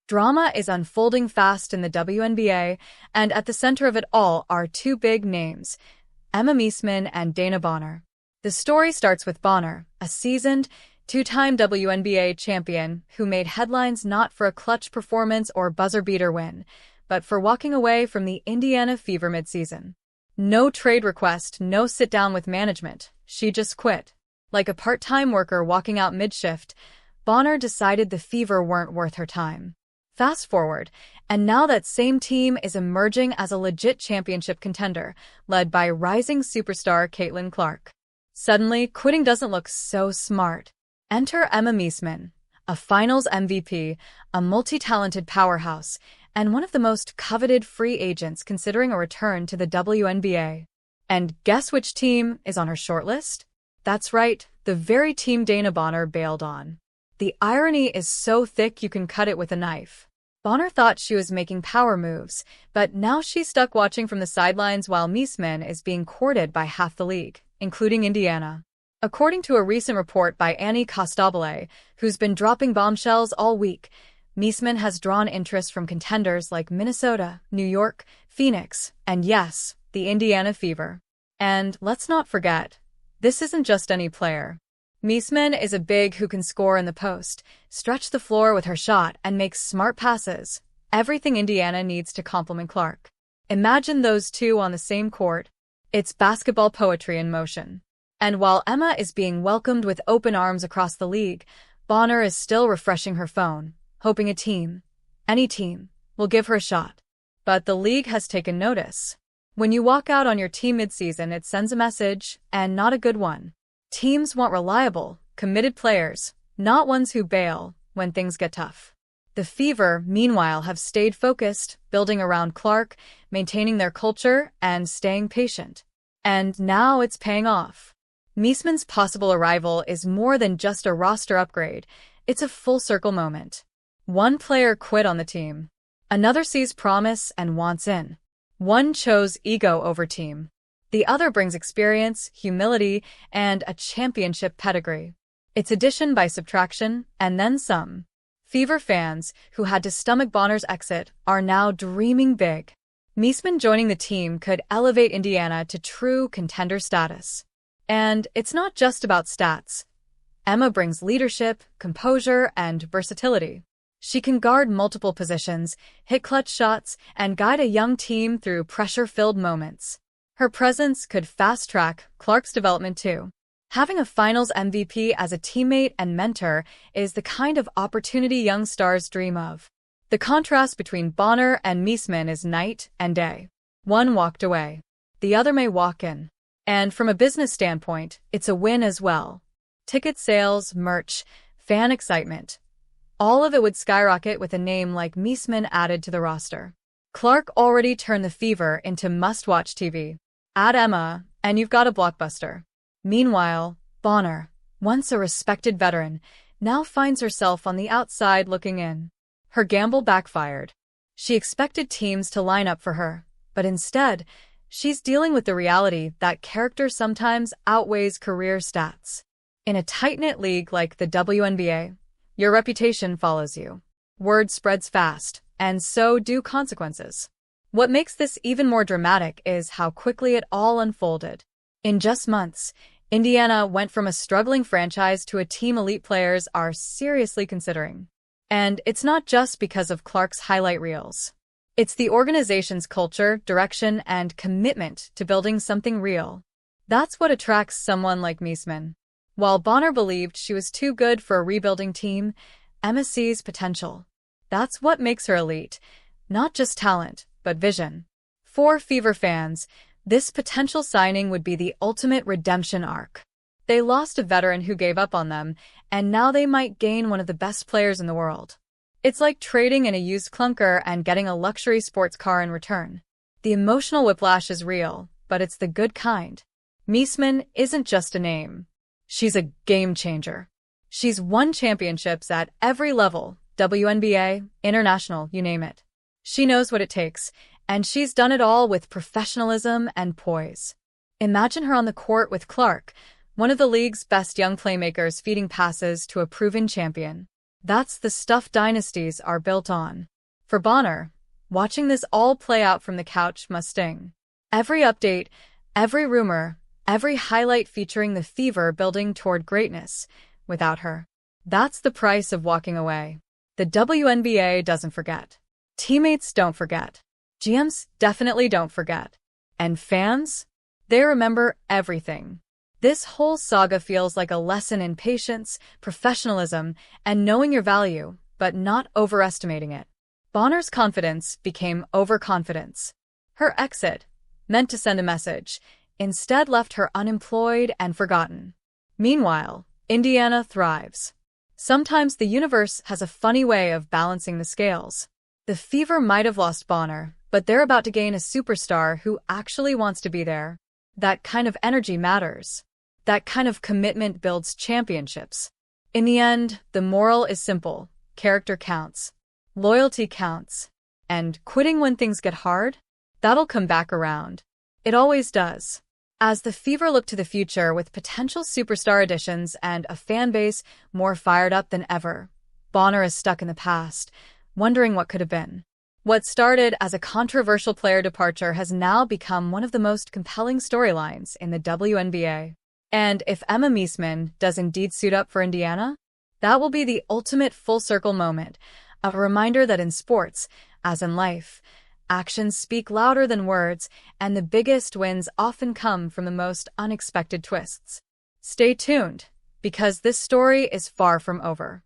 Drama is unfolding fast in the WNBA, and at the center of it all are two big names, Emma Meesseman and Dana Bonner. The story starts with Bonner, a seasoned, two-time WNBA champion who made headlines not for a clutch performance or buzzer-beater win, but for walking away from the Indiana Fever midseason. No trade request, no sit-down with management. She just quit. Like a part-time worker walking out mid-shift, Bonner decided the Fever weren't worth her time. Fast forward, and now that same team is emerging as a legit championship contender, led by rising superstar Caitlin Clark. Suddenly, quitting doesn't look so smart. Enter Emma Meesseman, a finals MVP, a multi-talented powerhouse, and one of the most coveted free agents considering a return to the WNBA. And guess which team is on her shortlist? That's right, the very team Dana Bonner bailed on. The irony is so thick you can cut it with a knife. Bonner thought she was making power moves, but now she's stuck watching from the sidelines while Meesseman is being courted by half the league, including Indiana. According to a recent report by Annie Costabile, who's been dropping bombshells all week, Meesseman has drawn interest from contenders like Minnesota, New York, Phoenix, and yes, the Indiana Fever. And let's not forget, this isn't just any player. Meesseman is a big who can score in the post, stretch the floor with her shot, and make smart passes. Everything Indiana needs to complement Clark. Imagine those two on the same court. It's basketball poetry in motion. And while Emma is being welcomed with open arms across the league, Bonner is still refreshing her phone, hoping a team, any team, will give her a shot. But the league has taken notice. When you walk out on your team midseason, it sends a message, and not a good one. Teams want reliable, committed players, not ones who bail when things get tough. The Fever, meanwhile, have stayed focused, building around Clark, maintaining their culture, and staying patient. And now it's paying off. Meesseman's possible arrival is more than just a roster upgrade. It's a full-circle moment. One player quit on the team. Another sees promise and wants in. One chose ego over team. The other brings experience, humility, and a championship pedigree. It's addition by subtraction, and then some. Fever fans, who had to stomach Bonner's exit, are now dreaming big. Meesseman joining the team could elevate Indiana to true contender status. And it's not just about stats. Emma brings leadership, composure, and versatility. She can guard multiple positions, hit clutch shots, and guide a young team through pressure-filled moments. Her presence could fast-track Clark's development too. Having a finals MVP as a teammate and mentor is the kind of opportunity young stars dream of. The contrast between Bonner and Meesseman is night and day. One walked away. The other may walk in. And from a business standpoint, it's a win as well. Ticket sales, merch, fan excitement. All of it would skyrocket with a name like Meesseman added to the roster. Clark already turned the Fever into must-watch TV. Add Emma, and you've got a blockbuster. Meanwhile, Bonner, once a respected veteran, now finds herself on the outside looking in. Her gamble backfired. She expected teams to line up for her, but instead, she's dealing with the reality that character sometimes outweighs career stats. In a tight-knit league like the WNBA, your reputation follows you. Word spreads fast, and so do consequences. What makes this even more dramatic is how quickly it all unfolded. In just months, Indiana went from a struggling franchise to a team elite players are seriously considering. And it's not just because of Clark's highlight reels. It's the organization's culture, direction, and commitment to building something real. That's what attracts someone like Meesseman. While Bonner believed she was too good for a rebuilding team, Emma sees potential. That's what makes her elite, not just talent, but vision. For Fever fans, this potential signing would be the ultimate redemption arc. They lost a veteran who gave up on them, and now they might gain one of the best players in the world. It's like trading in a used clunker and getting a luxury sports car in return. The emotional whiplash is real, but it's the good kind. Meesseman isn't just a name. She's a game changer. She's won championships at every level, WNBA, international, you name it. She knows what it takes, and she's done it all with professionalism and poise. Imagine her on the court with Clark, one of the league's best young playmakers feeding passes to a proven champion. That's the stuff dynasties are built on. For Bonner, watching this all play out from the couch must sting. Every update, every rumor, every highlight featuring the fever building toward greatness. Without her. That's the price of walking away. The WNBA doesn't forget. Teammates don't forget. GMs definitely don't forget. And fans? They remember everything. This whole saga feels like a lesson in patience, professionalism, and knowing your value, but not overestimating it. Bonner's confidence became overconfidence. Her exit, meant to send a message, instead left her unemployed and forgotten. Meanwhile, Indiana thrives. Sometimes the universe has a funny way of balancing the scales. The Fever might have lost Bonner, but they're about to gain a superstar who actually wants to be there. That kind of energy matters. That kind of commitment builds championships. In the end, the moral is simple. Character counts. Loyalty counts. And quitting when things get hard? That'll come back around. It always does. As the Fever look to the future with potential superstar additions and a fan base more fired up than ever, Bonner is stuck in the past, wondering what could have been. What started as a controversial player departure has now become one of the most compelling storylines in the WNBA. And if Emma Meesseman does indeed suit up for Indiana, that will be the ultimate full-circle moment, a reminder that in sports, as in life, actions speak louder than words, and the biggest wins often come from the most unexpected twists. Stay tuned, because this story is far from over.